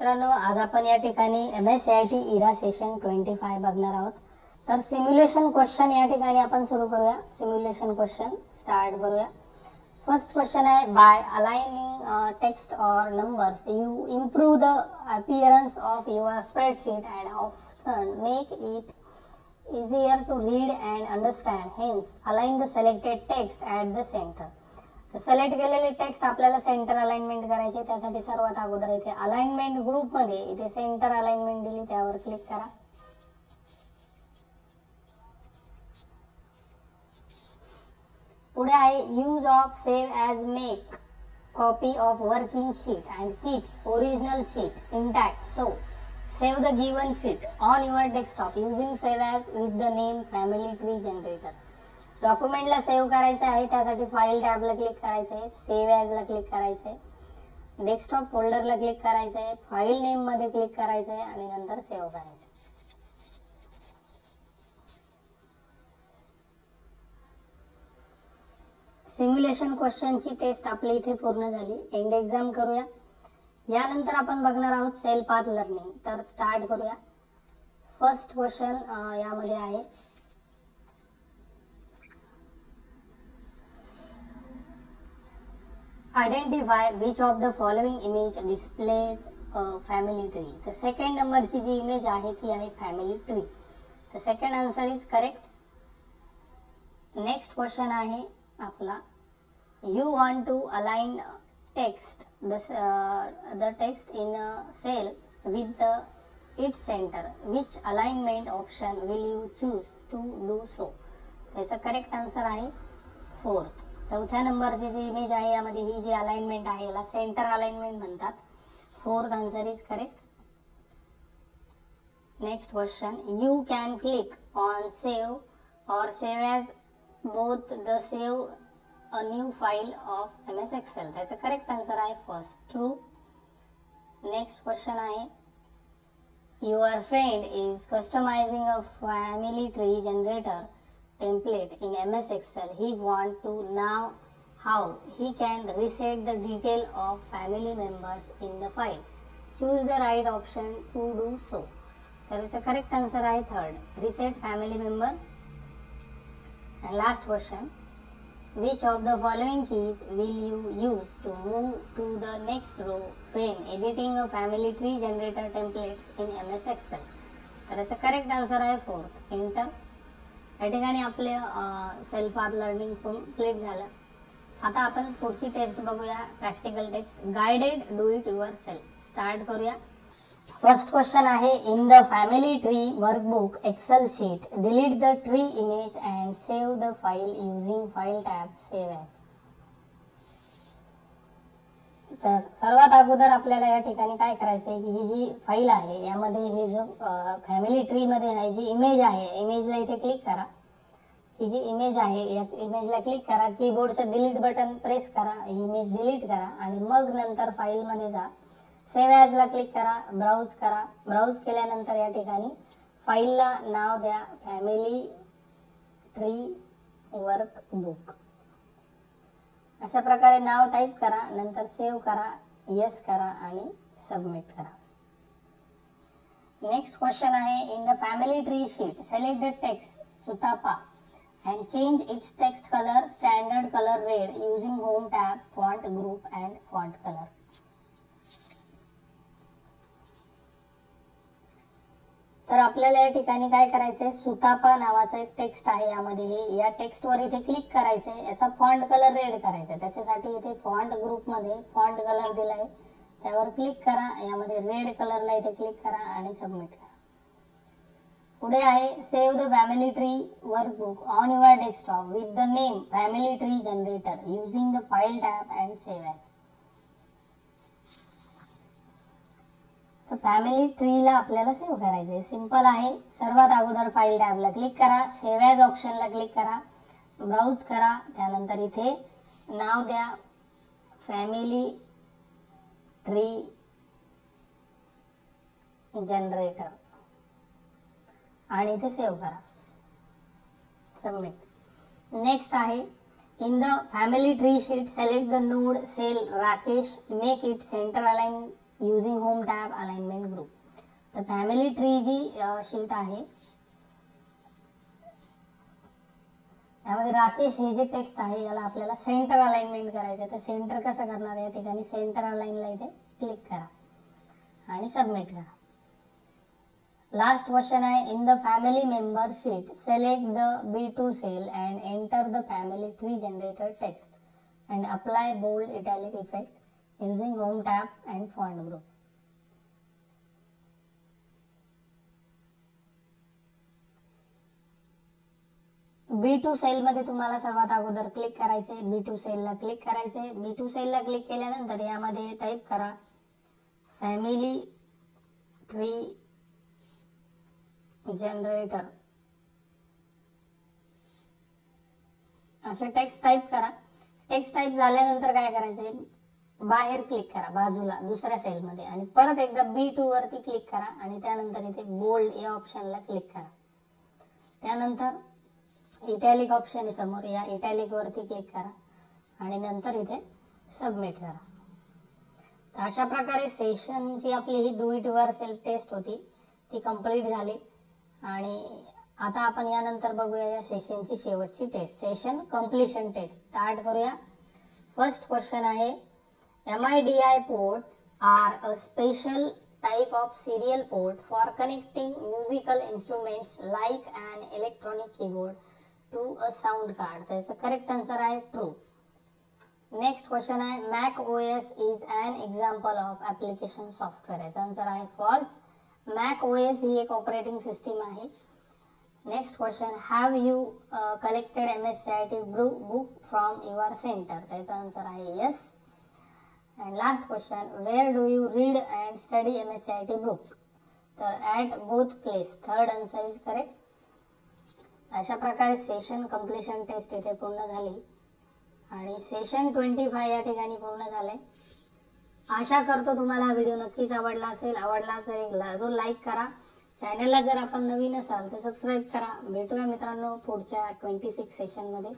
मित्रांनो, आज आपण या ठिकाणी MSCIT इरा सेशन 25 बघणार आहोत. तर सिम्युलेशन क्वेश्चन या ठिकाणी आपण सुरू करूया. सिम्युलेशन क्वेश्चन स्टार्ट करूया. फर्स्ट क्वेश्चन आहे, बाय अलाइनिंग टेक्स्ट और numbers you improve the appearance of your spreadsheet and option make it easier to read and understand. Hence, align the selected text at the center. Select केलेले text आपल्याला centre alignment करायचे. त्यासाठी सर्वात अगोदर इथे alignment group मध्ये इथे centre alignment दिली, त्यावर क्लिक करा. पुढे आहे use of save as make copy of working sheet and keeps original sheet intact. So save the given sheet on your desktop using save as with the name family tree generator. डॉक्युमेंटला save करायचं आहे, त्यासाठी file टॅबला click करायचं आहे, save as ला click करायचं आहे, desktop फोल्डरला click करायचं आहे, फाईल नेम मध्ये क्लिक करायचं आहे आणि नंतर सेव्ह करायचं. सिम्युलेशन क्वेश्चनची टेस्ट आपली इथे पूर्ण झाली. एंड एक्झाम करूया. यानंतर आपण बघणार आहोत सेल पाथ लर्निंग. तर स्टार्ट करूया. फर्स्ट क्वेश्चन यामध्ये आहे, identify which of the following image displays family tree. तर सेकंड नंबरची जी इमेज आहे ती आहे फॅमिली ट्री. तर second answer is correct. Next question आहे आपला, you want to align text the text in a cell with its center. Which alignment option will you choose to do so? त्याचा correct answer आहे fourth. चौथ्या नंबरची जी image आहे यामध्ये ही जी alignment आहे याला सेंटर अलाइनमेंट म्हणतात. Fourth answer is correct. Next question, you can click on save और save as both the save a new file of MS Excel. त्याचा करेक्ट आन्सर आहे फर्स्ट, ट्रू. नेक्स्ट क्वेश्चन आहे, your friend is customising a family tree generator template in MS Excel. He want to know how he can reset the detail of family members in the file. Choose the right option to do so. तर त्याचा correct answer आहे third, reset family member. And last question, which of the following keys will you use to move to the next row when editing a family tree generator templates in MS Excel? तर याचा correct answer आहे fourth, enter. या ठिकाणी आपले self path learning complete झालं. आता आपण पुढची टेस्ट बघूया, practical test, guided do it yourself. Start करूया. फर्स्ट क्वेश्चन आहे, in the family tree workbook Excel sheet delete the tree image and save the file using file tab save as. तर सर्वात अगोदर आपल्याला या ठिकाणी काय करायचं आहे की ही जी फाईल आहे यामध्ये हे जो फॅमिली ट्री मध्ये आहे जी इमेज आहे, इमेजला इथे क्लिक करा. ही जी इमेज आहे या इमेजला क्लिक करा, कीबोर्डचं डिलीट बटन प्रेस करा, इमेज डिलीट करा आणि मग नंतर फाईल मध्ये जा, सेव्ह ॲज ला क्लिक करा, ब्राउज करा. ब्राउज केल्यानंतर या ठिकाणी फाईलला नाव द्या फॅमिली ट्री वर्कबुक. अशा प्रकारे नाव टाईप करा, नंतर सेव्ह करा, येस करा आणि सबमिट करा. नेक्स्ट क्वेश्चन आहे, in the family tree sheet select the text Sutapa and change its text color standard color red using home tab, font group and font color. तर आपल्याला या ठिकाणी काय करायचंय, सुतापा नावाचं एक टेक्स्ट आहे यामध्ये, हे या टेक्स्टवर इथे क्लिक करायचंय, याचा फॉन्ट कलर रेड करायचा. त्याच्यासाठी इथे फॉन्ट ग्रुप मध्ये फॉन्ट कलर दिलाय, त्यावर क्लिक करा, यामध्ये रेड कलरला इथे क्लिक करा आणि सबमिट करा. पुढे आहे, save the family tree workbook on your desktop with the name family tree generator using the file tab and save as. तर फॅमिली ट्रीला आपल्याला सेव्ह करायचंय, सिंपल आहे. सर्वात अगोदर फाईल टॅबला क्लिक करा, सेव्ह ॲज ऑप्शनला क्लिक करा, ब्राउज करा, त्यानंतर इथे नाव द्या फॅमिली ट्री जनरेटर आणि इथे सेव्ह करा, सबमिट. नेक्स्ट आहे, In the family tree sheet, select the node cell Rakesh, make it center align using home tab alignment group. तर फॅमिली ट्री जी शीट आहे यामध्ये राकेश हे जे टेक्स्ट आहे याला आपल्याला सेंटर अलाइनमेंट करायचं आहे. तर सेंटर कसं करणार, या ठिकाणी सेंटर अलाइनला इथे क्लिक करा आणि सबमिट करा. लास्ट क्वेश्चन आहे, in the family member sheet select the B2 cell and enter the family tree generator text and apply bold italic effect using home tab and font group. B2 cell मध्ये तुम्हाला सर्वात अगोदर click करायचे, B2 सेलला click करायचे. B2 सेलला click केल्यानंतर यामध्ये type करा family tree generator असे टेक्स्ट टाईप करा. टेक्स्ट टाईप झाल्यानंतर काय करायचंय, बाहेर क्लिक करा बाजूला दुसऱ्या सेलमध्ये आणि परत एकदा B2 वरती क्लिक करा आणि त्यानंतर इथे बोल्ड या ऑप्शनला क्लिक करा. त्यानंतर इटॅलिक ऑप्शन आहे समोर, या इटॅलिक वरती क्लिक करा आणि नंतर इथे सबमिट करा. तर अशा प्रकारे सेशनची आपली ही डू इट युअरसेल्फ टेस्ट होती ती कंप्लीट झाली. आणि आता आपण यानंतर बघूया या सेशनची शेवटची test, session completion test. Start करूया. फर्स्ट क्वेश्चन आहे, MIDI ports are a special type of serial port for connecting musical instruments like an electronic keyboard to a sound card. त्याचा करेक्ट आन्सर आहे ट्रू. नेक्स्ट क्वेश्चन आहे, Mac OS is an example of application software. याचा answer आहे false. Mac OS ही एक operating system आहे. Next question, have you collected MSCIT book from your centre. त्याचा answer आहे yes. And last question, where do you read and study MSCIT book? तर at both place. Third answer is correct. अशा प्रकारे session completion taste इथे पूर्ण झाली आणि session 25 या ठिकाणी पूर्ण झाले. आशा करतो तुम्हाला हा व्हिडिओ नक्कीच आवडला असेल. आवडला असेल जरूर लाईक करा. चॅनलला जर आपण नवीन असाल तर सबस्क्राईब करा. भेटूया मित्रांनो पुढच्या 26 सेशन मध्ये.